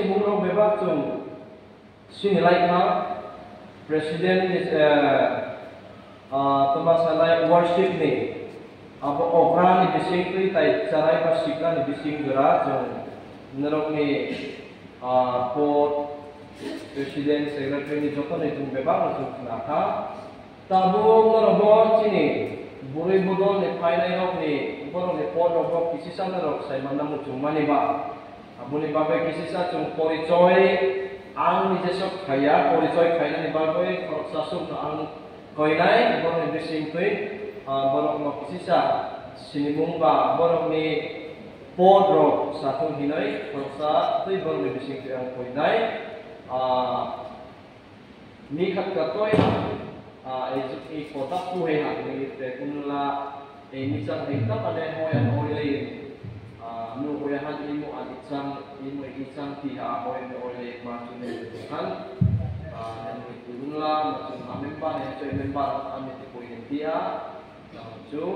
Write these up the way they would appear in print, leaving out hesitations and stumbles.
mungro bebak chung sinilai ka president is temasalai worship ni apa okra ni bising tu tai carai pasika ni bising gerak chung nerok ni port presiden secretary ni joto ni chung bebak chung naka tabung nerobot sini buri budol ni painai rok ni borong ni port rok kisisa nerok sai manam chung mani ba abu ni babe kisisa chung poricoy ang ni jesok kaya poricoy kaya ni babe sasuk na ang koinai borong ni bising tu borong no kisisa sinimung ba borong ni port rok satung hinai korsa tu borong ni bising tu ang koinai ni khat katoy एक कोटा पुहे हाथ में ते कुनला निचंग एकता पने होयन ओइले नु होया हाथ इमो आदिचंग इमो इचंग तिहा होयन ओइले माचुने kan dan kuनला macam member ne coy member ame ti poin dia ju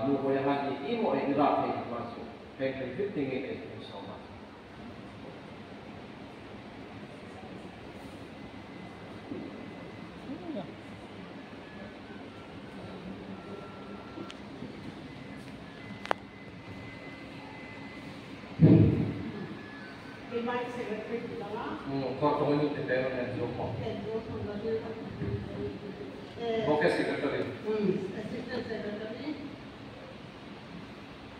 nu hoya hath imo irak ni masuk kayak fitting it sama Kau ini tidak ada job. Oke secretary. Assistant secretary.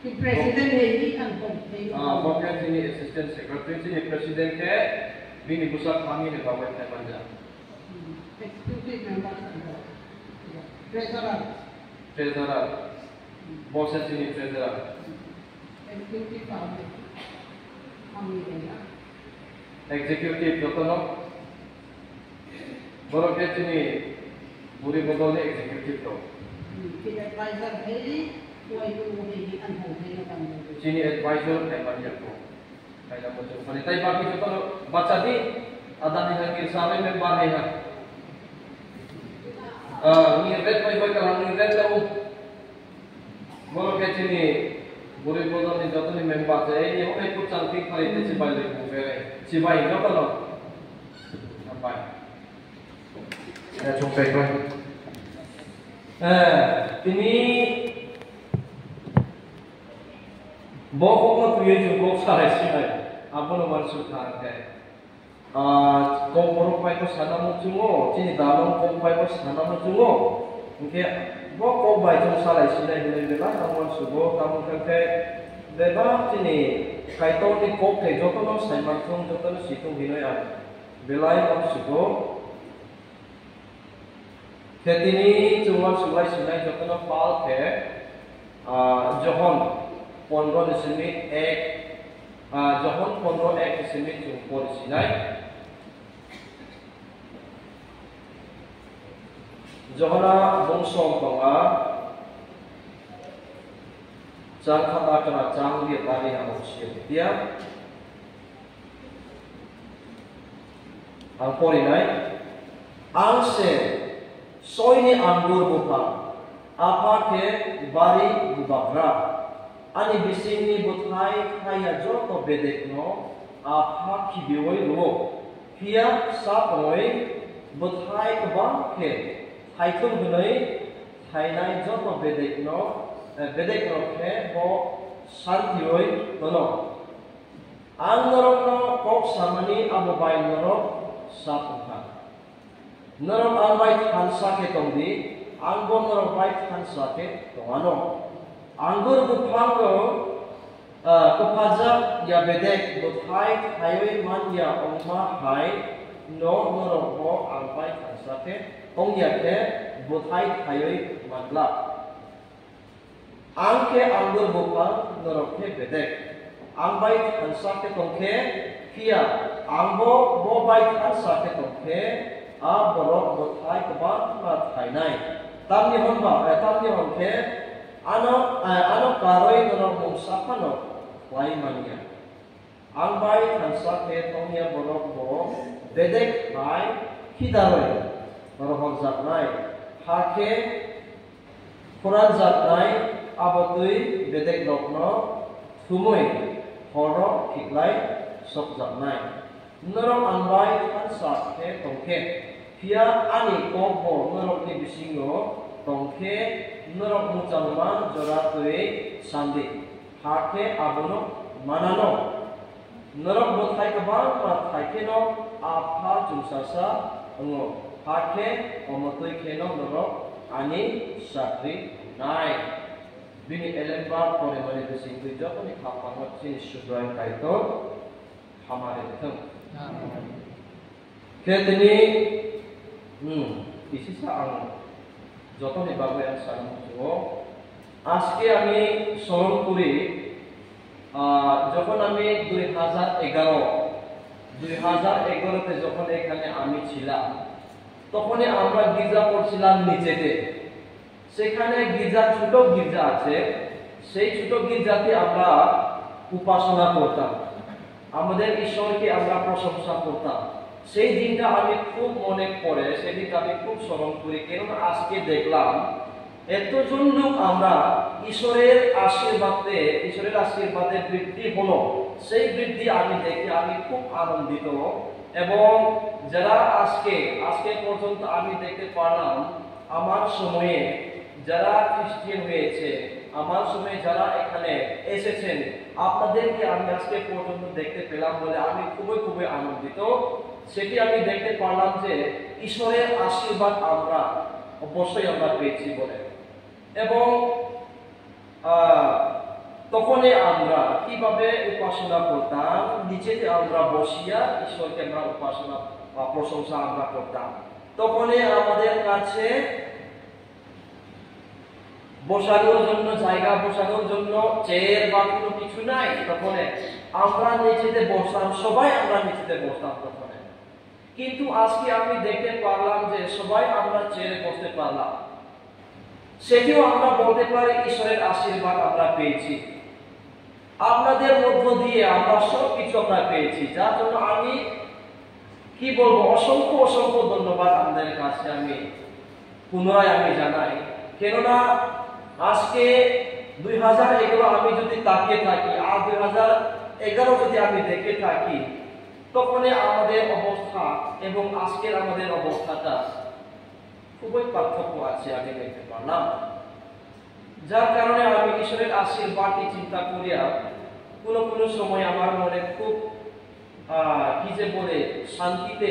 Di presiden ini kan oke sini assistant secretary sini presiden ke bini pusat kami di bawah Tepanja. Executive member. Treasurer. Treasurer. Bosnya sini treasurer. Executive kami ya. Executive jotono borok ke sini buri bodol ni executive to advisor hei tuai tu hei anhong hei kan sini advisor kai banyak ko kai la macam pani tai bagi jotono baca di ada ni hangir sare member hai ha ni red pai pai kalang ni red tau borok ke sini buri bodol ni jotono member je ni ho ikut cantik pare te cibai le bere cibai jotono apa ya cukai kan ini bokok na tuye jukok sarai sinai apa no maksud kan ke kong borok pai ko sana mo jungo sini dalong kong pai ko sana mo jungo oke bokok bai jung sarai sinai bela bela kamu subo kamu kan ke beba sini kaito ni kok ke jotono sai maksung jotono situng hinoy belai kamu subo Ketini cuma sulai sinai jotono pal ke johon 15 desemit ek johon 15 ek desemit jungpor sinai johona bongsong konga jang kata kena jang dia tadi yang usia dia angpor inai angse soini anggur buka apa ke bari bubagra ani bisini buthai kaya joto bedekno apa kibioi lo kia sapoi buthai kebang ke haitun gunai hainai joto bedekno ke bo santioi tono angnorokno kok samani amobai norok sapukha Norok albai hansa ke tongdi, anggur norok bai hansa ke tongano. Anggur bupanggo kupajak ya bedek buthai hayoi man ya ongma hai no norok ho albai hansa ke ong ya ke buthai hayoi manla. Angke anggur bupang norok ke bedek, angbai hansa ke tongke kia angbo bo bai hansa ke tongke borok bothai kebang thai nai tamni honba tamni honke ano karoi norok mungsapano klai mania angbai hansa ke tongya borok bo bedek hai hidaroi borok zat nai hake Quran zat nai abatui bedek lokno thumoi horok kiklai sokjaknai norok anbai thansa ke tongkhe pia ani kongbo norok ni bisingo tongkhe norok muchangma joratoi sandi hake abono manano norok bothai kabang ma thaikeno apha jumsasa ango hake omotoi keno norok ani sakri nai bini elemba pore mane bising tu jokoni khapangok sini subrai kaito hamare thang ketini isisa ang jokoni babu yang sanam jo aske ami soron kuri যখন আমি 2011 তে যখন এখানে আমি ছিলাম তখনই আমরা গির্জা করছিলাম নিচেতে সেখানে গির্জা ছোট গির্জা আছে সেই ছোট গির্জাতে আমরা উপাসনা করতাম আমাদের ঈশ্বরকে আমরা প্রশংসা করতাম সেই দিনটা আমি খুব মনে পড়ে সেই দিনটা আমি খুব স্মরণ করি কারণ আজকে দেখলাম এতজন লোক আমরা ঈশ্বরের আশীর্বাদে বৃদ্ধি হলো সেই বৃদ্ধি আমি দেখে আমি খুব আনন্দিত এবং যারা আজকে পর্যন্ত আমি দেখতে পারলাম আমার সময়ে যারা খ্রিস্টান হয়েছে আমার সময়ে যারা এখানে এসেছেন আপনাদেরকে আমি আজকে পর্যন্ত দেখতে পেলাম বলে আমি খুবই আনন্দিত সেটি আমি দেখতে পারলাম যে ঈশ্বরের আশীর্বাদ আমরা অবশ্যই আমরা পেয়েছি বলে এবং তখনই আমরা কিভাবে উপাসনা করতাম নিচেতে আমরা বসিয়া ঈশ্বরকে আমরা উপাসনা বা প্রশংসা আমরা করতাম তখনই আমাদের কাছে বসানোর জন্য জায়গা বসানোর জন্য চেয়ার বা কোনো কিছু নাই তখন আমরা নিচেতে বসতাম সবাই আমরা নিচেতে বসতাম তখন কিন্তু আজকে আমি দেখতে পারলাম যে সবাই আমরা চেয়ারে বসতে পারলাম সেটিও আমরা বলতে পারি ঈশ্বরের আশীর্বাদ আমরা পেয়েছি আপনাদের মধ্য দিয়ে আমরা সব কিছু আমরা পেয়েছি যার জন্য আমি কি বলবো অসংখ্য ধন্যবাদ আপনাদের কাছে আমি পুনরায় আমি জানাই কেননা আজকে 2011 আমি যদি তাকিয়ে থাকি আর 2011 যদি আমি দেখে থাকি তখন আমাদের অবস্থা এবং আজকের আমাদের অবস্থাটা খুবই পার্থক্য আছে আমি দেখতে পারলাম যার কারণে আমি ঈশ্বরের আশীর্বাদকে চিন্তা করিয়া কোনো সময় আমার মনে খুব কি যে বলে শান্তিতে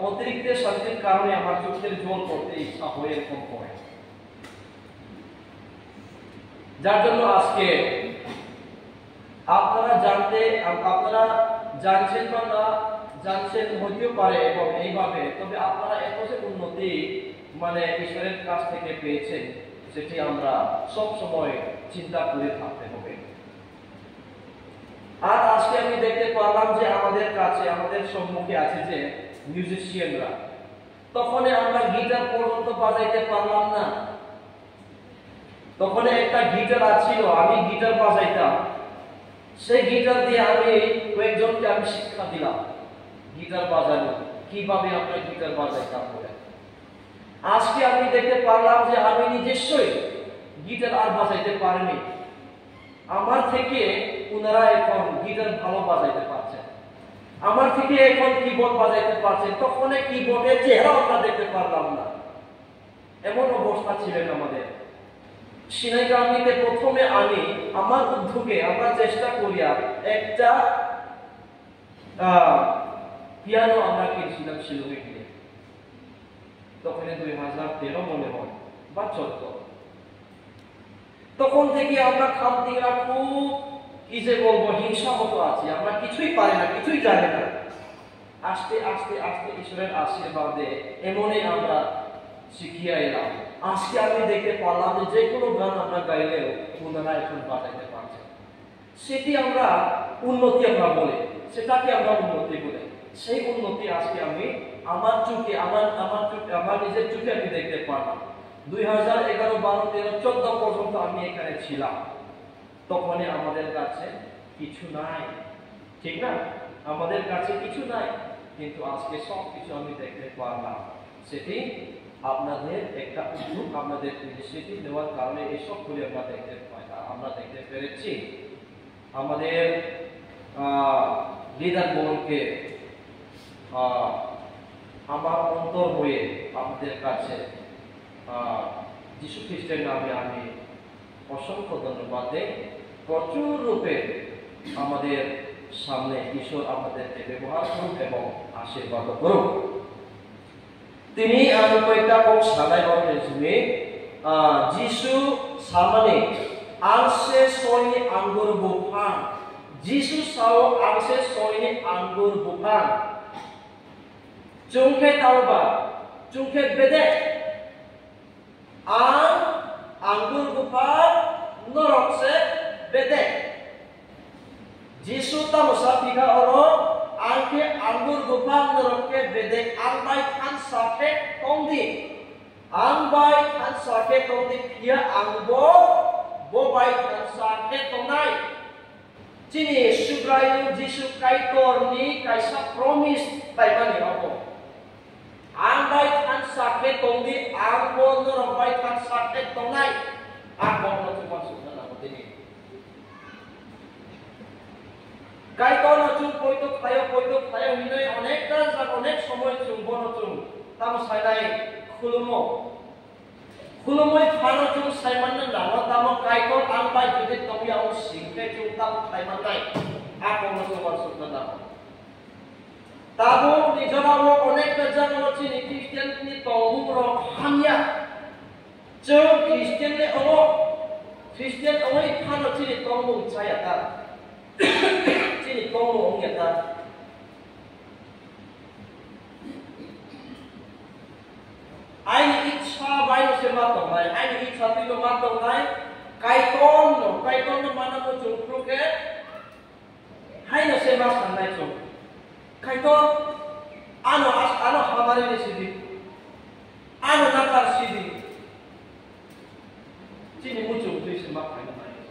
অতিরিক্ত শান্তির কারণে আমার চোখের জল পড়তে ইচ্ছা হয় এরকম হয় যার জন্য আজকে আপনারা জানছেন বা না জানছেন হতেও পারে এবং এইভাবে তবে আপনারা এত যে উন্নতি মানে ঈশ্বরের কাছ থেকে পেয়েছেন সেটি আমরা সব সময় চিন্তা করে থাকতে হবে আর আজকে আমি দেখতে পারলাম যে আমাদের কাছে আমাদের সম্মুখে আছে যে মিউজিশিয়ানরা তখন আমরা গিটার পর্যন্ত বাজাইতে পারলাম না তখন একটা গিটার আছিল আমি গিটার বাজাইতাম সেই গিটার দিয়ে আমি কয়েকজনকে আমি শিক্ষা দিলাম গিটার বাজানো কিভাবে আমরা গিটার বাজাইতাম বলে আজকে আমি দেখতে পারলাম যে আমি নিজস্বই গিটার আর বাজাইতে পারিনি আমার থেকে ওনারা এখন গিটার ভালো বাজাইতে পারছেন আমার থেকে এখন কিবোর্ড বাজাইতে পারছেন তখন কিবোর্ডের চেহারা আমরা দেখতে পারলাম না এমন অবস্থা ছিলেন আমাদের সিনাইগ্রামীতে প্রথমে আমি আমার উদ্যোগে আমরা চেষ্টা করিয়া একটা পিয়ানো আমরা কিনছিলাম শিলংয়ে গিয়ে তখন 2013 মনে হয় বা 14 তখন থেকে আমরা খামতিরা খুব কি যে বলবো হিংসা মতো আছি আমরা কিছুই পারি না কিছুই জানি না আস্তে আস্তে ঈশ্বরের আশীর্বাদে এমনই আমরা শিখিয়ে এলাম আজকে আমি দেখতে পারলাম যে কোনো গান আমরা গাইলেও ওনারা এখন বাজাইতে পারছেন সেটি আমরা উন্নতি আমরা বলি সেটাকে আমরা উন্নতি বলি সেই উন্নতি আজকে আমি আমার চোখে আমার নিজের চোখে আমি দেখতে পারলাম 2011, 12, 13, 14 পর্যন্ত আমি এখানে ছিলাম তখনই আমাদের কাছে কিছু নাই ঠিক না আমাদের কাছে কিছু নাই কিন্তু আজকে সব কিছু আমি দেখতে পারলাম সেটি আপনাদের একটা উদ্যোগ আপনাদের ইনিশিয়েটিভ নেওয়ার কারণে এই সবগুলি আমরা দেখতে পেরেছি আমাদের লিডার বলকে আমার অন্তর হয়ে আপনাদের কাছে যিশু খ্রিস্টের নামে আমি অসংখ্য ধন্যবাদ দেই। প্রচুর রূপে আমাদের সামনে ঈশ্বর আমাদেরকে ব্যবহার করুন এবং আশীর্বাদ করুন। তিনি কয়েকটা সাদাই বলেছিলেন যিশু সামনে angse soini anggur bukan. Jesus tahu angse soini anggur bukan. Jungke tahu ba, jungke bede. Anggur bukan, norok se bede. Jesus tahu sapika orang, angke anggur bukan norok ke bede. Angbai kan sakit tongdi. Angbai kan sakit tongdi dia anggur. Bobai kan sakit tongai. Cini subrayu Jisu kaitor ni kaisa promise taikani apa. Angbai kan sakit tongdi angbo norbai kan sakit tongai. Angbo no cuma sudah apa ini. Kaitor no cuma poito tayo hinai onek dan onek somoy cuma no cuma. Tamu saya khulumo. Khulumoy phano chung saiman na lawa tamo kaikor angbai judit tomi au singke chung tam saiman nai ako no sobar sutna na tabo nijara ro onek bejan no chini Christian ni tomu ro hanya chung Christian le omo Christian oi phano chini tomu chaya ta chini tomu ongya ta Aini icha bayi se matong lai, aini icha tiga matong lai, kaiton no mana mo jungkru ke, hai no se masan lai jung, kaiton, ano hamari ni sidi, ano nakar sidi, cini muncul tu se makan lai,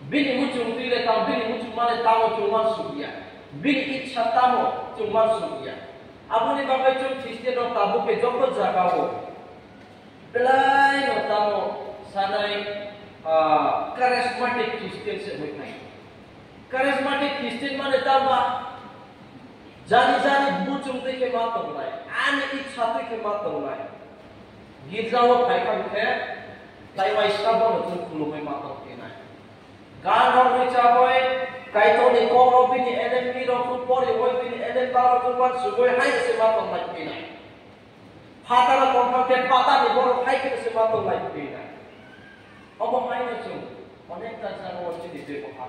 bini muncul tu le tahu bini muncul mana tahu cuma sugia, bini icha tahu cuma sugia. Abu ni bagai cum Kristen no tabu ke joko jagawo. Belai no tamu sanai charismatic Kristen se bukan. Charismatic Kristen mana tahu jani bucung tu ke matong lai, ane icha tu ke matong lai. Gizawo kai kan ke, taiwai sabon tu kulumai matong ke nai. Ganor ni caboy. Kaito ni koro bini eden miro kupori oi bini eden baro kupan sugoi hai se matong lai pina. Patala kompang ke pata ni boro hai ke se matong lai pina. Obo hai na chung onek ta jano chini de ko ha.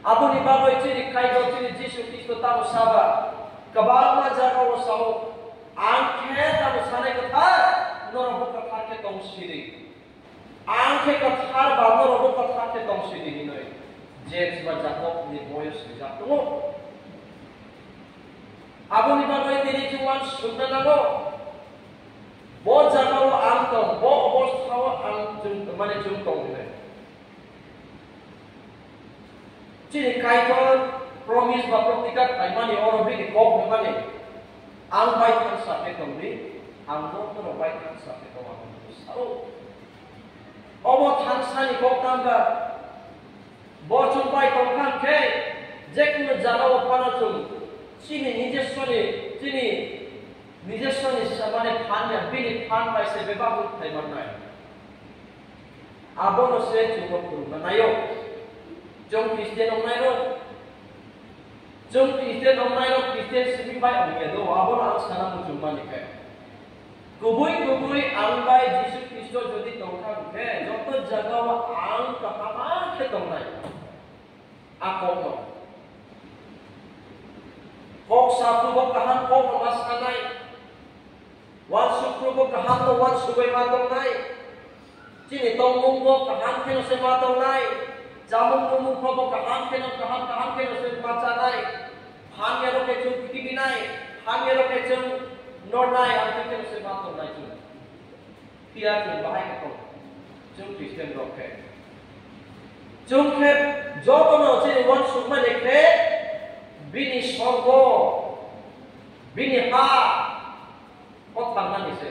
Abu ni bago chini kaito chini Jisu Kristo tamu saba. Kabal ma jano sao angke tamu sane ka tha noro ko ka ke tong siri. Angke ka thar ba noro ko ka ke tong siri hinoi. James ba Jacob ni boyos ni Jacob. Abu ni bagai tiri cuman sudah nago. Bo Jacob angtong, bo tahu angtung mana jungtong ni. Cini kaitor promise ba praktikat kaimani orang bini kau mana. Ang baik kan sampai kembali, ang dokter baik kan sampai kembali. Tahu. Omo tansani kau tambah. Bocung baik tongkang ke, jekno jalawa panacung, sini নিজস্বনি samane phanya bini phan bai se bebabu thai manai. Abono se chungok puru manayo. Jong Kristen onai ro, Kristen sepi bai onai do abono ang sana mu jumpa ni ke. Kubui angbai Yesus Kristus jadi tongkang ke, joto jagawa ang kahama ke tongnai. Ako kok satu kok kahan kok mas kanai wan sukru kok kahan no wan subai matong nai cini tongmung kok kahan keno se matong nai jamung mumung kok kahan keno se maca nai hanya ro ke chung piti nai hanya ro ke chung nor nai ang keno se matong nai chung pia chung bahai ko chung Kristen ro ke chung ke jotono cini wan sukma dekhe bini sorgo bini ha kot tangan ise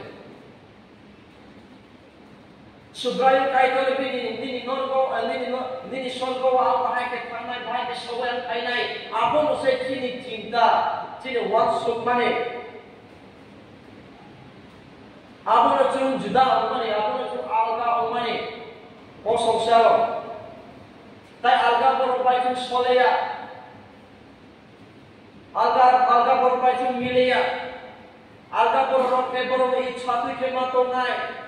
Subrayo kaito ni norgo ni songo wa bahai ke panai bahai ke sowan kainai apa no se cini cinta cini wan suk mane apa no cung juda mane apa no cung alga mane o songsaro tai alga boro bai cung soleya alga boro bai cung mileya alga boro ke boro i chatu ke matongai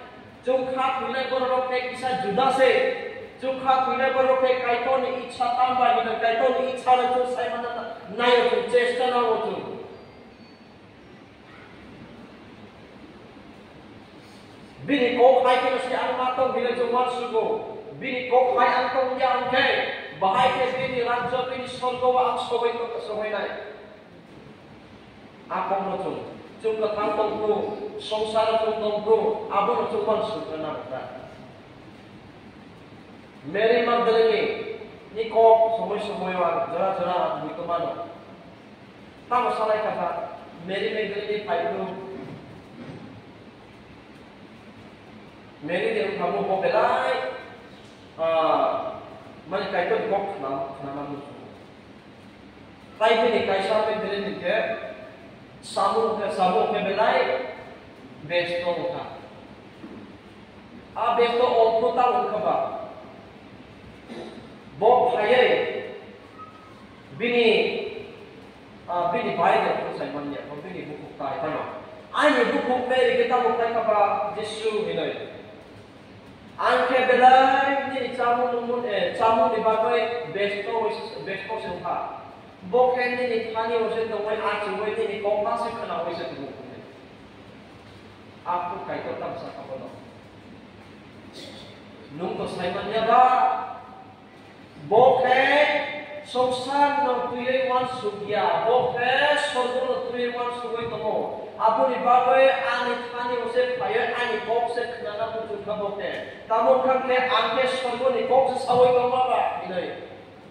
Jumlah punya berroke kisah juda se, jumlah punya berroke kaito ni icha tambah ni kaito ni icha na tu saya mana nayo tu cesta na tu. Bini kau kai ke si almatong bila jumat sugo, bini kau kai antong yang ke, bahai ke bini raja bini sorgo wa akso itu kesemai nai. Apa mau tu? Jumlah kantong tu, songsara kantong tu, abang cuma suka nampak. Mary Magdalene, ni kau semua orang jara begitu mana? Tak masalah kata Mary Magdalene payung. Mary dia kamu kau belai, mana kaitu kau nama musuh. Kaitu ni kaisa Magdalene ke? Sabu ke belai besto ka besto opro ta ukaba bo phaye bini bai de ko sai manya ko bini buku ta tama ai ni buku pe ke ta mo kai ka ba jesu hinoi an ke belai ni chamu ni ba ko besto se ka Bukan ini tanya usia tu, acu ini kau masih kena usia tu. Aku kait tak bisa kau tahu. Nunggu saya menyaba, bukan songsan nukui wan sugia, bukan sorgo nukui wan sugi tu. Abu ni bagai ani tanya usia kaya ani kau se kena nak tujuh kabupaten. Tamu kan ke angke sorgo ni kau se sawai kau apa? Ini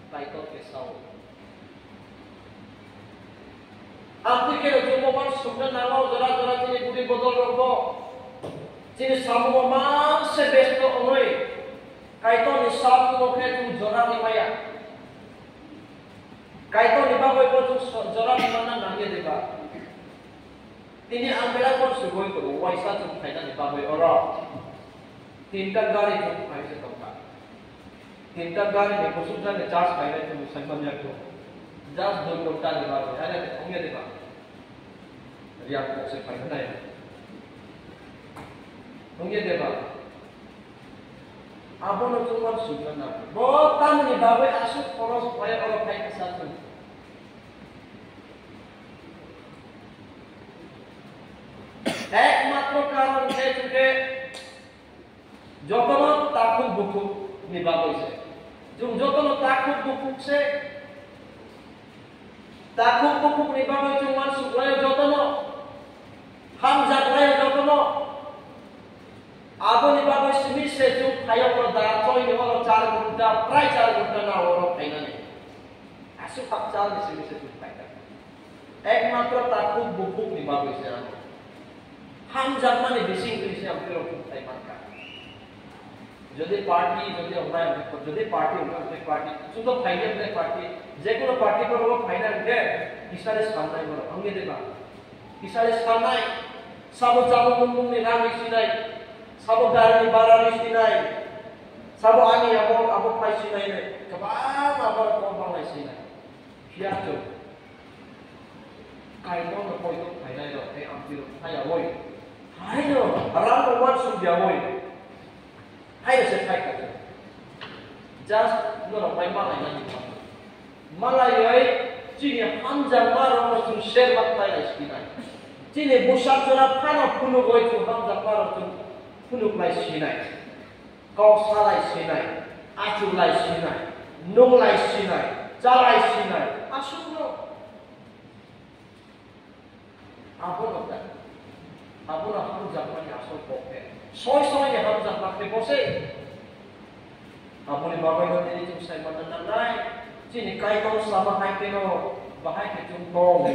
kait ke sawai. Aku kira cuma orang suka nama jara cini budi botol rokok, cini sabu mama sebesto onoi, kaito ni sabu loknya tu jara ni maya, kaito ni bagai pun tu jara ni mana nangge deba. Ini ambil pun sugoi tu, waisa tu kaita ni bagai orang, tinta gari tu kaisa tempat, tinta gari ni khususnya ni charge kaita tu sebenarnya tu. Just do total debate. Ada punya debate. Riak kok sepan mana ya? Punya debate. Apa nak cuma sudah nak? Botam ni bawa asuk poros supaya orang kaya kesatu. Ekmatro karon saya juga. Jokono takut buku ni bawa saya. Jokono takut buku saya. Takut buku ni bagai cuma sukraya jotono, hamzat raya jotono. Abu ni bagai semis sejuk kaya berdarah coy ni orang cara muda, prai cara muda na orang kaya ni. Asuk tak cara ni semis sejuk kaya. Ekmatro takut buku ni bagai saya. Hamzat mana bising tu isi ambil orang kaya makan. Jadi parti, jadi orang jadi parti sudah final dari parti. Jika parti kalau final ke, kisah sepanai mana, angge deba. Kisah sepanai, sabu mumung ni nangis sinai, sabu dari barang sinai, sabu ani abo pai sinai ni, kebal abo kompang sinai. Siapa tu? Kaito na po ito final do, ambil kaya boy. Ayo, orang orang sudah boy. Ayo saya kata, just orang main malai nanti. Malai cini hamzah marah macam share matai lah sini. Cini busak cina panah punu goi tu hamzah marah tu punu lai sini. Kau salah sini, acu lai sini, nung lai sini, jalai sini. Asuk no. Apa nak? Apa nak hamzah mana asal pokok? Soy ni hamzah pakai bose. Apa ni bagai nanti itu saya mana naik. Sini kaito selama hai keno bahai ke jumpo ni.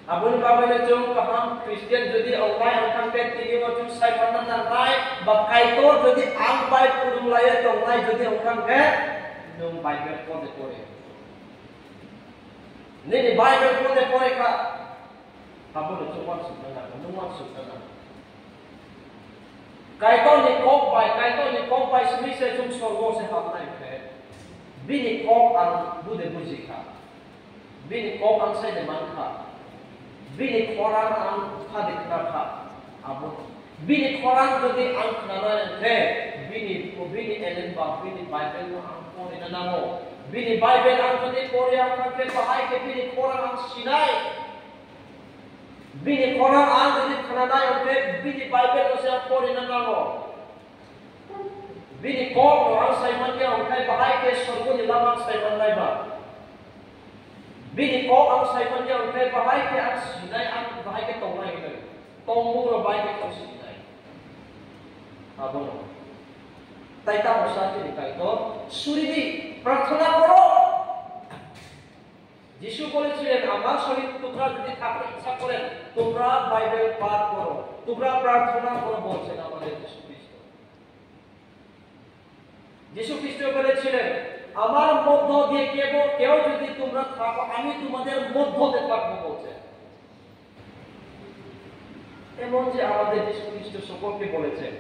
Abun babay jong kaham Christian jadi online angkang pet tini mo jong sai panan nanay bakai to jadi ang bai purung laya online jadi angkang pet nung Bible ko de pore. Ni Bible ko de pore ka. Abun jong wan sukana, nung wan sukana. Kai to ni kok bai smi se jong sorgo se hamnai pet. Bini kok ang bude bujika. Bini kok ang sai de manka. Bini koran ang hadik nakha abot bini koran jadi ang nana ke bini elen ba bini Bible no ang pori na namo bini Bible ang jadi pori ang ke bahai ke bini koran ang sinai bini koran ang jadi kanada ang ke bini Bible no siya pori na namo bini kok no ang saiman niya ang ke bahai ke sorgo ni lamang saiman lai ba Bini ko ang saiman niya ang kay bahay ke ang sinay ang bahay ke tonglay ke tongmu ro bahay ke tong sinay. Abon. Taita mo sa atin kay to suridi প্রার্থনা করো যিশু বলেছিলেন আমার শরীর তোমরা যদি থাকতে ইচ্ছা করেন তোমরা বাইবেল পাঠ করো তোমরা প্রার্থনা করো বলছেন আমাদের যিশু খ্রিস্ট যিশু খ্রিস্ট বলেছিলেন আমার মধ্য দিয়ে কেউ যদি তোমরা থাকো আমি তোমাদের মধ্যে থাকবো বলছে এমন যে আমাদের যিশু খ্রিস্ট সকলকে বলেছেন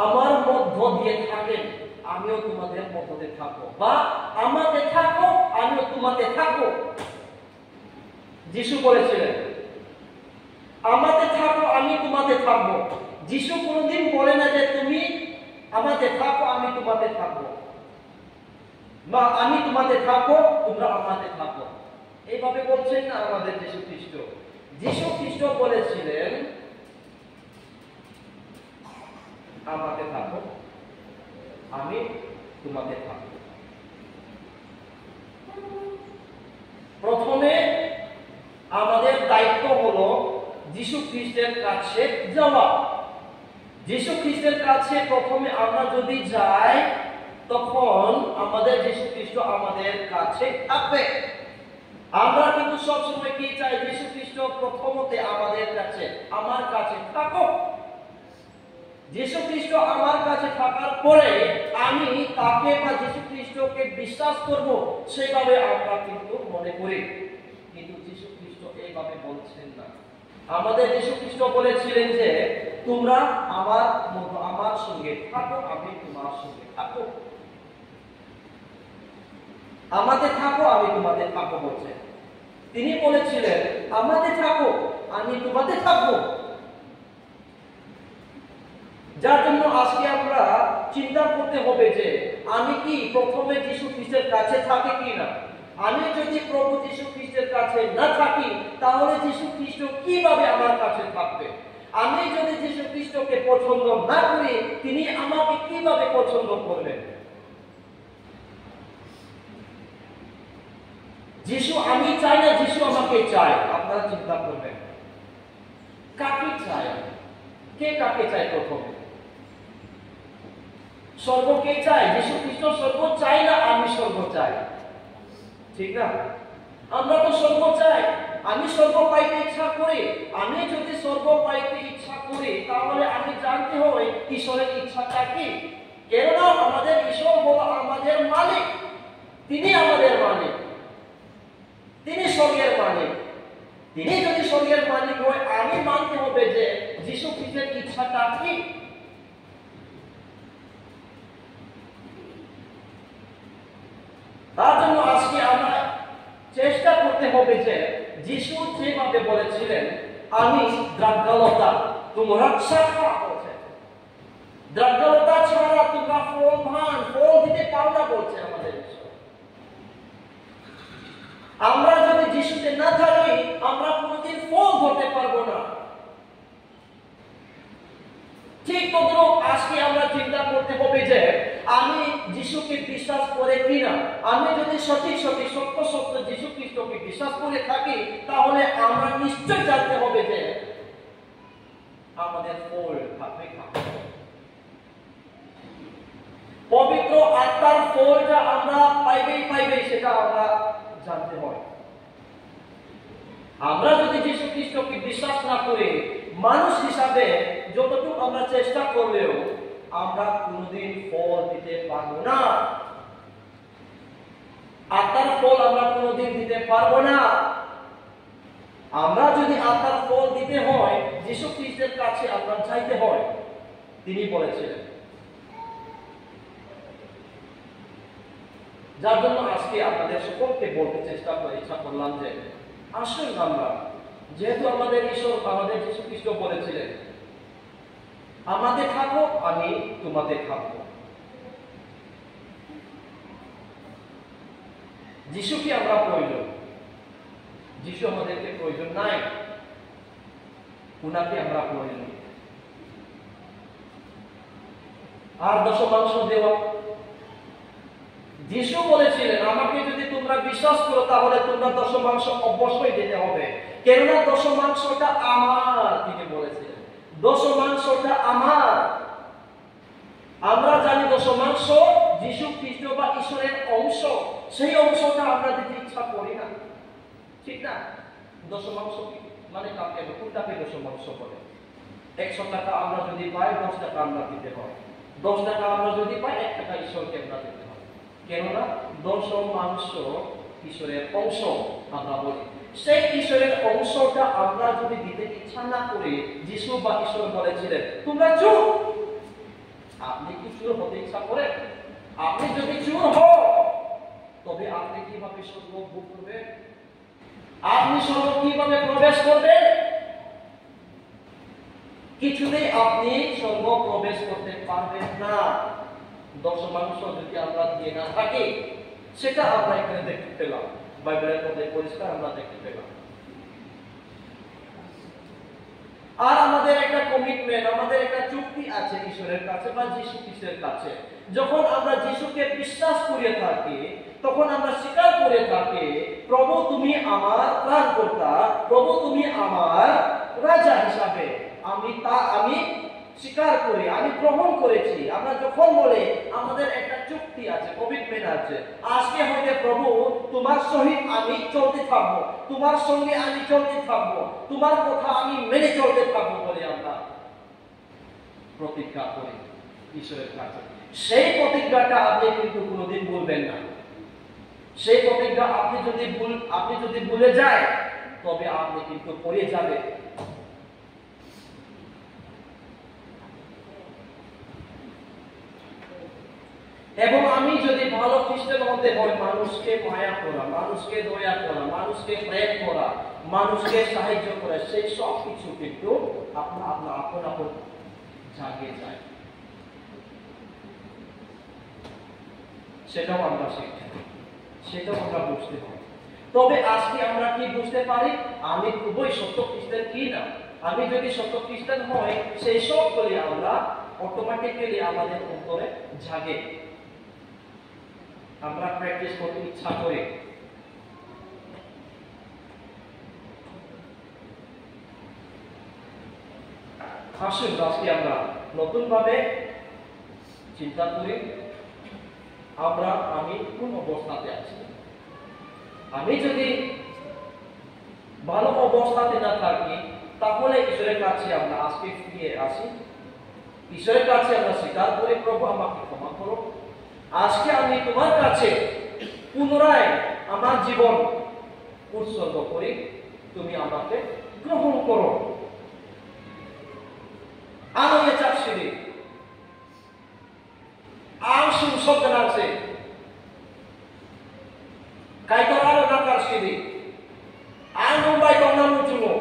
আমার মধ্য দিয়ে থাকেন আমিও তোমাদের মধ্যে থাকবো বা আমাতে থাকো আমিও তোমাতে থাকবো যিশু বলেছিলেন আমাতে থাকো আমি তোমাতে থাকবো যিশু কোনোদিন বলে না যে তুমি আমাতে থাকো আমি তোমাতে থাকবো বা আমি তোমাতে থাকো তোমরা আমাতে থাকো এইভাবে বলছেন না আমাদের যিশু খ্রিস্ট যিশু খ্রিস্ট বলেছিলেন আমাতে থাকো আমি তোমাতে থাকো প্রথমে আমাদের দায়িত্ব হলো যিশু খ্রিস্টের কাছে যাওয়া যিশু খ্রিস্টের কাছে প্রথমে আমরা যদি যাই তখন আমাদের যিশু খ্রিস্ট আমাদের কাছে থাকবে আমরা কিন্তু সব সময় কি চাই যিশু খ্রিস্ট প্রথমতে আমাদের কাছে আমার কাছে থাকো যিশু খ্রিস্ট আমার কাছে থাকার পরে আমি তাকে বা যিশু খ্রিস্টকে বিশ্বাস করব সেভাবে আমরা কিন্তু মনে করি কিন্তু যিশু খ্রিস্ট এইভাবে বলছেন না আমাদের যিশু খ্রিস্ট বলেছিলেন যে তোমরা আমার সঙ্গে থাকো আমি তোমার সঙ্গে থাকো আমাদের থাকো আমি তোমাদের থাকো বলছেন তিনি বলেছিলেন আমাদের থাকো আমি তোমাদের থাকবো যার জন্য আজকে আমরা চিন্তা করতে হবে যে আমি কি প্রথমে যিশু খ্রিস্টের কাছে থাকি কি না আমি যদি প্রভু যিশু খ্রিস্টের কাছে না থাকি তাহলে যিশু খ্রিস্ট কিভাবে আমার কাছে থাকবে আমি যদি যিশু খ্রিস্টকে পছন্দ না করি তিনি আমাকে কিভাবে পছন্দ করবেন যিশু আমি চাই না যিশু আমাকে চায় আপনারা চিন্তা করবেন কাকে চায় কে কাকে চায় প্রথমে স্বর্গ কে চায় যিশু খ্রিস্ট স্বর্গ চাই না আমি স্বর্গ চাই ঠিক না আমরা তো স্বর্গ চাই আমি স্বর্গ পাইতে ইচ্ছা করি আমি যদি স্বর্গ পাইতে ইচ্ছা করি তাহলে আমি জানতে হয় ঈশ্বরের ইচ্ছাটা কি কেননা আমাদের ঈশ্বর হলো আমাদের মালিক তিনি আমাদের মালিক তিনি স্বর্গের মালিক তিনি যদি স্বর্গের মালিক হয় আমি মানতে হবে যে যিশু খ্রিস্টের ইচ্ছাটা কি তার জন্য আজকে আমরা চেষ্টা করতে হবে যে যিশু যেভাবে বলেছিলেন আমি দ্রব্যলতা তোমরা রক্ষা বলছে দ্রব্যলতা ছাড়া তোমরা ফল দিতে পারো না বলছে আমাদের ঈশ্বর আমরা যদি যিশুতে না থাকি আমরা কোনোদিন ফল ধরতে পারবো না ঠিক তদ্রূপ আজকে আমরা চিন্তা করতে হবে যে আমি যিশুকে বিশ্বাস করে কিনা আমি যদি সঠিক সত্য যিশু খ্রিস্টকে বিশ্বাস করে থাকি তাহলে আমরা নিশ্চয় জানতে হবে যে আমাদের ফল থাকবে পবিত্র আত্মার ফলটা আমরা পাইবেই সেটা আমরা জানতে হয় আমরা যদি যীশু খ্রিস্টকে বিশ্বাস না করে মানুষ হিসাবে যতটুকু আমরা চেষ্টা করলেও আমরা কোনোদিন ফল দিতে পারবো না। আত্মার ফল আমরা কোনোদিন দিতে পারবো না। আমরা যদি আত্মার ফল দিতে হয় যীশু খ্রিস্টের কাছে আমরা চাইতে হয়। তিনি বলেছিলেন। যার জন্য আজকে আপনাদের সকলকে বলতে ইচ্ছা করলাম যে আসুন আমরা, যেহেতু আমাদের ঈশ্বর আমাদের যীশু খ্রিস্ট বলেছিলেন আমাদের থাকো আমি তোমাদের থাকবো। যিশুকে আমরা প্রয়োজন, যিশু আমাদেরকে প্রয়োজন নাই, উনাকে আমরা প্রয়োজন। আর দশমাংশ দেওয়া, যিশু বলেছিলেন আমাকে যদি তোমরা বিশ্বাস করো তাহলে তোমরা দশমাংশ অবশ্যই দিতে হবে, কেননা দশমাংশটা আমার। তিনি বলেছিলেন দশমাংশটা আমার। আমরা জানি দশমাংশ যিশু খ্রিস্ট বা ঈশ্বরের অংশ, সেই অংশটা আমরা দিতে ইচ্ছা করি না, ঠিক না? দশমাংশ মানে কাকে, কোনটাকে দশমাংশ বলে? 100 টাকা আমরা যদি পাই 10 টাকা আমরা দিতে হয়, 10 টাকা আমরা যদি পাই 1 টাকা ঈশ্বরকে আমরা দিতে হয়, কেননা দশমাংশ ঈশ্বরের অংশ আমরা বলি। সেই ঈশ্বরের অংশটা আমরা যদি দিতে ইচ্ছা না করি, যিশু বা ঈশ্বর বলেছিলেন তোমরা চোর। আপনি কি চোর হতে ইচ্ছা করেন? আপনি যদি চোর হন তবে আপনি কিভাবে স্বর্গ ভোগ করবেন? আপনি স্বর্গ কিভাবে প্রবেশ করবেন? কিছুতেই আপনি স্বর্গ প্রবেশ করতে পারবেন না দশমাংশ যদি আমরা দিয়ে না থাকি। সেটা আমরা এখানে দেখতে পেলাম, বাইবেলের মধ্যে পরিষ্কার আমরা দেখতে পেলাম। আর আমাদের একটা কমিটমেন্ট, আমাদের একটা চুক্তি আছে ঈশ্বরের কাছে বা যীশু খ্রিস্টের কাছে। যখন আমরা যীশুকে বিশ্বাস করে থাকি তখন আমরা স্বীকার করে থাকি প্রভু তুমি আমার ত্রাণকর্তা, প্রভু তুমি আমার রাজা হিসাবে। আমি স্বীকার করি, আমি গ্রহণ করেছি। আমরা যখন বলে আমাদের একটা চুক্তি আছে, কমিটমেন্ট আছে, আজকে হইতে প্রভু তোমার সহিত আমি চলতে থাকবো, তোমার সঙ্গে আমি চলতে থাকবো, তোমার কথা আমি মেনে চলতে থাকবো বলে আমরা প্রতিজ্ঞা করি ঈশ্বরের কাছে। সেই প্রতিজ্ঞাটা আপনি কিন্তু কোনোদিন ভুলবেন না। সেই প্রতিজ্ঞা আপনি যদি ভুলে যায় তবে আপনি কিন্তু পড়ে যাবে। এবং আমি যদি ভালো খ্রিস্টান হতে হয়, মানুষকে মায়া করা, মানুষকে দয়া করা, মানুষকে প্রেম করা, মানুষকে সাহায্য করা, সেই সব কিছু কিন্তু আপন জাগে যায়। সেটাও আমরা শিখতে হবে, সেটাও আমরা বুঝতে পারি। তবে আজকে আমরা কি বুঝতে পারি? আমি খুবই সত্য খ্রিস্টান কি না। আমি যদি সত্য খ্রিস্টান হই, সেই সবগুলি আমরা অটোমেটিক্যালি আমাদের অন্তরে জাগে, আমরা প্র্যাকটিস করতে ইচ্ছা করি। আসুন আজকে আমরা নতুন ভাবে চিন্তা করি, আমি কোন অবস্থাতে আছি। আমি যদি ভালো অবস্থাতে না থাকি তাহলে ঈশ্বরের কাছে আমরা আজকে ফিরে আসি, ঈশ্বরের কাছে আমরা স্বীকার করি প্রভু আমাকে ক্ষমা করো, আজকে আমি তোমার কাছে পুনরায় আমার জীবন উৎসর্গ করি, তুমি আমাকে গ্রহণ করো। Ano ya cap sini? Angsung sok kenal sih. Kayak orang nakar sini. Anu baik orang namu cuma.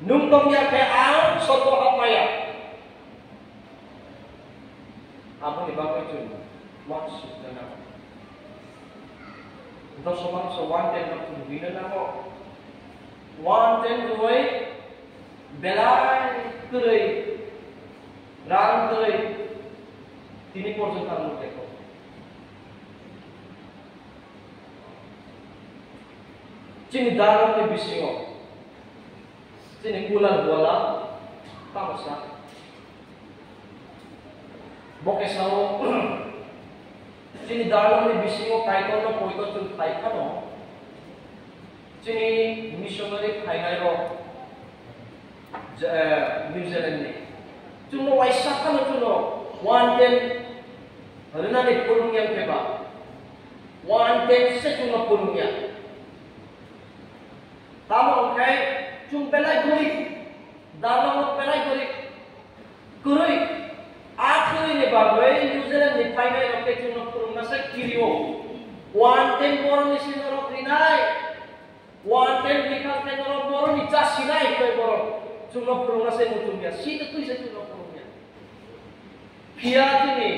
Nungtongnya kayak ang soto apa ya? Apa nih bapak cuma? Maksud kenapa? Untuk sobat sowan dan berbina nama. One ten dua. বেলায় করে run করে তিনি পর্যন্ত আমরা দেখো। যিনি দারুণে বিশিং, যিনি cooler বলা তামসা বকেসাও, যিনি দারুণে বিশিং কাইকর্ণ পৈতচুল খাইখানো Cini missionary Painai ro New Zealand ni. Cuma Waisak kan cuma wanten harina ni purung yang keba. Wanten secuma purung yang. Tamu okay, cuma pelai guri, dalam pelai guri. Aku ini bagai New Zealand ni Painai ro ke cuma purung nasa kirio. Wanten orang ni sinoro rinai. Wanten nikah dengan orang ni casinai kau orang. Cuma perlu nasi mutumnya. Si itu saya cuma perlunya. Kiat ini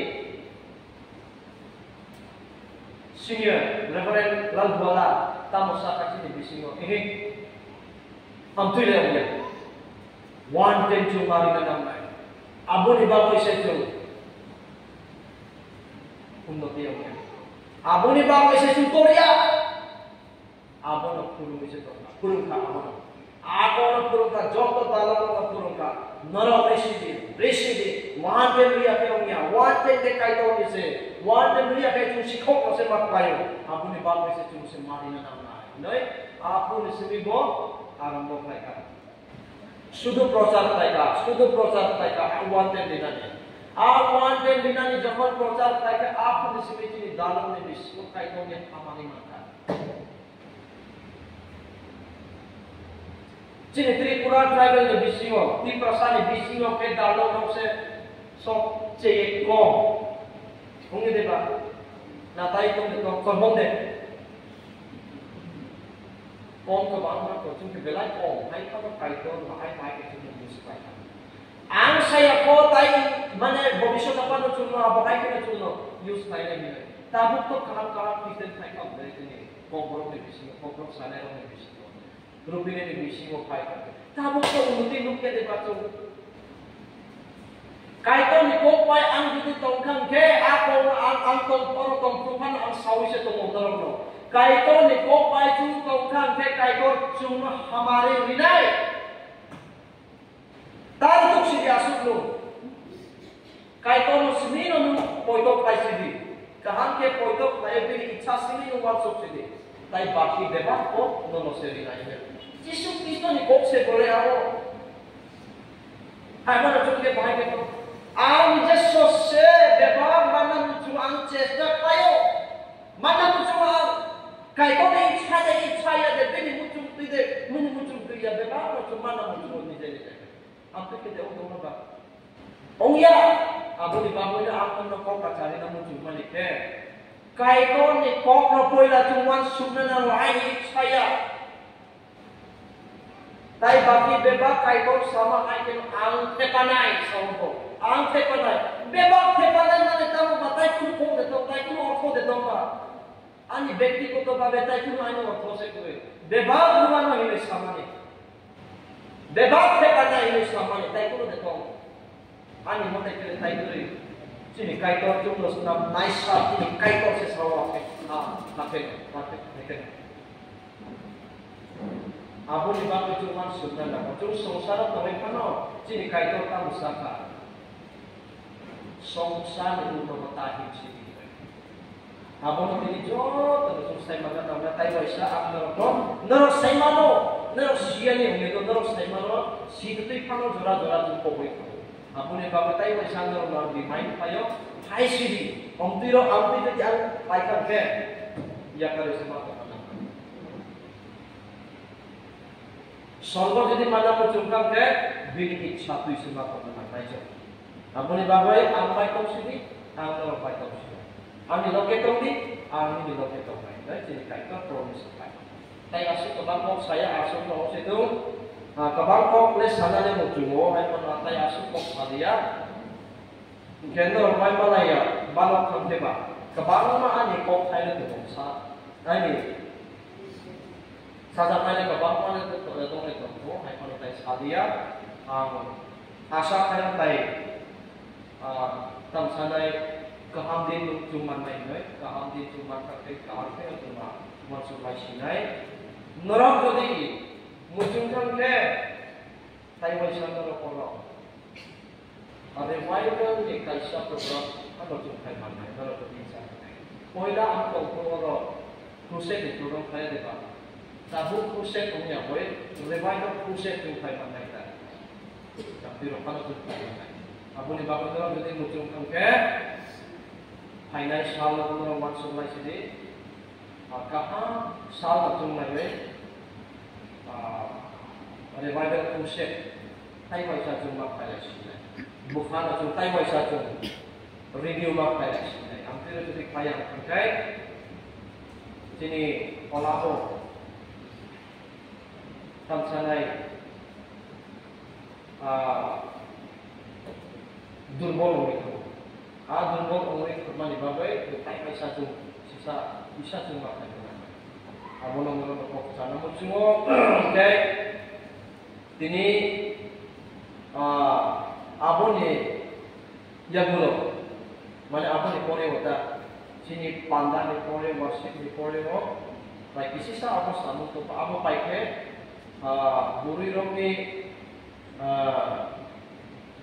senior Reverend Lalbala tamu sahaja ini bisingo. Ini amtul dia. Wanten cuma hari namai. Abu ni bawa saya tu. Untuk dia. Abu ni bawa saya tutorial. Abu nak purung itu tu, purung ka abu. Aku nak purung ka, jodoh dalam nak purung ka. Nara residi, wanten dia keongnya, wanten dia kaitan ni se, wanten dia kaitan sikok se mak kayu. Abu ni bawa se cuma se mari na nama. Noi, abu ni semibo, arambo kaita. Sudah proses kaita, wanten dia ni. Wanten dia ni zaman proses kaita, abu ni semibo dalam ni bis, kaitan ni amani mata. Cini Tripura tribal ni bisingo, Tiprasa ni bisingo ke dalam orang se sok cek kong, kongnya deh pak, natai kong deh kong deh, kong ke bangsa kong cuma belai kong, hai kamu kaitan, hai ke cuma musik ang saya kotai mana bobisyo apa tu cuma apa hai kena cuma use kaya ni, tabuk tu kahang kita hai kamu dari sini, kong borong ni bisingo, kong borong sana orang ni bisingo. Rupine ni bisi mo kaitan. Tabo ko umuti lukya de bato. Kaitan ni ko pai ang dito tongkang ke ako ang tong poro tong tuhan ang sawi se tong motor no. Kaitan ni ko pai chu tongkang ke kaitan chung hamare rinai. Tar tuk si asuk no. Kaitan no smino no poitok pai sidi. Kahan ke poitok pai bi ichha sini no wan sok sidi. Tai baki deba ko no se rinai. Yesus Kristus ni kok se boleh ako. Hai mana cuma ke bahaya itu. Ang Yesus se bebang mana cuma ang cesta kayo. Mana cuma kai kau ni ichaya de bini muncul tidak muncul dia bebang cuma mana muncul ni jadi. Apa kita untuk apa? Oh ya, abu di bawah ni aku nak kau cari nama muncul mana ke? Kai kau ni kau nak boleh cuma sebenarnya lain ichaya. Tai bagi bebak kaitor sama aiken ang tepanai sawo. Ang tepanai. Bebak tepanai na tamu batai kuko de to tai kuno ortho de to ba. Ani ব্যক্তি ko to babe tai kuno ani ortho se kue. Bebak rumano hile samani. Bebak tepanai hile samani tai kuno de to. Ani mo tai kue. Sini kaitor jumlos nam naisa ini kaitor se sawo ke. Nafe. Abu ni bapak cuma sudah nak, cuma songsara mereka no, cini kaitor kamu saka, songsara itu mematahi sini. Abu nanti jauh terus saya makan tahu natai waisa aku nerok saya malo, nerok sia ni itu nerok saya malo, si itu ipano jora tu pokok itu. Abu ni bapak tai waisa nerok di main payo, hai sini, amtiro jadi laikan ke, ya kalau semua. Sorgo jadi mana munculkan ke bini satu istilah pertemuan aja. Apuni babai ampai kau sini, ampai ampai kau sini. Ani loket kau ni, ani loket kau ni. Jadi kaitan promis kai. Saya asuk ke Bangkok, saya asuk ke situ. Ke Bangkok les sana dia muncul. Hai mana saya asuk ke Malaysia. Kendor mai Malaya, balok kamteba. Ke Bangkok mah ani kau Thailand tu bangsa. Ani Sada kaya kabang mana tu tolong hai mana tay sadia, asa kaya tay, tam sanai kehamdin cuma main, kehamdin cuma kakek kakek cuma masuk sinai, nerok jadi muncul ke, tay wajah nerok orang, ada wajah ni kaisa program, apa tu kai mana, nerok jadi sana, poila angkau orang, proses itu orang kaya dekat. tabung kuset punya boy, revival kuset yung kay manay ta. Tapi rokan tu manay. Abu ni bakal dalam jadi muncul ke, financial orang masuk lagi sini. Kaha sal tu manay, revival kuset, Taiwan satu mak kaya sini. Bukan tu Taiwan satu review mak kaya sini. Hampir tu kaya, okay? Sini olaho. Tamsanai durbol orang itu, durbol orang itu mana bagai, lepai mai satu sisa bisa cuma kan. Abang orang berfokus sana semua, okay. Ini abang ni yang belum, mana abang ni Korea kita, sini pandang ni Korea, worship ni Korea no, baik sisa apa sama tu, abang pakai Buri Romi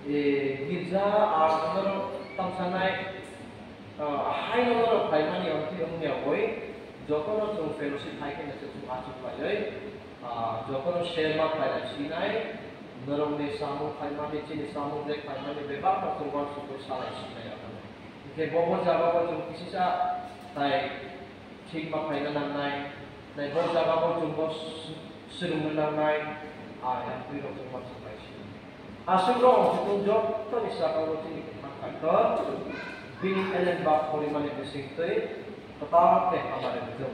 Giza Arsenal Tamsanai Hai nomor Paimani Anti Omnia Boy Jokono Tung Fellowship Hai Ken Setu Acu Payai Jokono Sherma Paimani Sinai Noromni Samu Paimani Cini Samu Dek Paimani Bebak Tung Wan Suku Salai Sinai Akan Oke Bobo Jawa Tung Kisisa Tai Cingma Paimani Nai Nai Bobo Jawa Tung Bos Suruh menamai yang beri waktu sampai sini. Asal ditunjuk tu bisa kalau sini kantor bini kalian bak pori mana bising tu tetap teh kamar itu.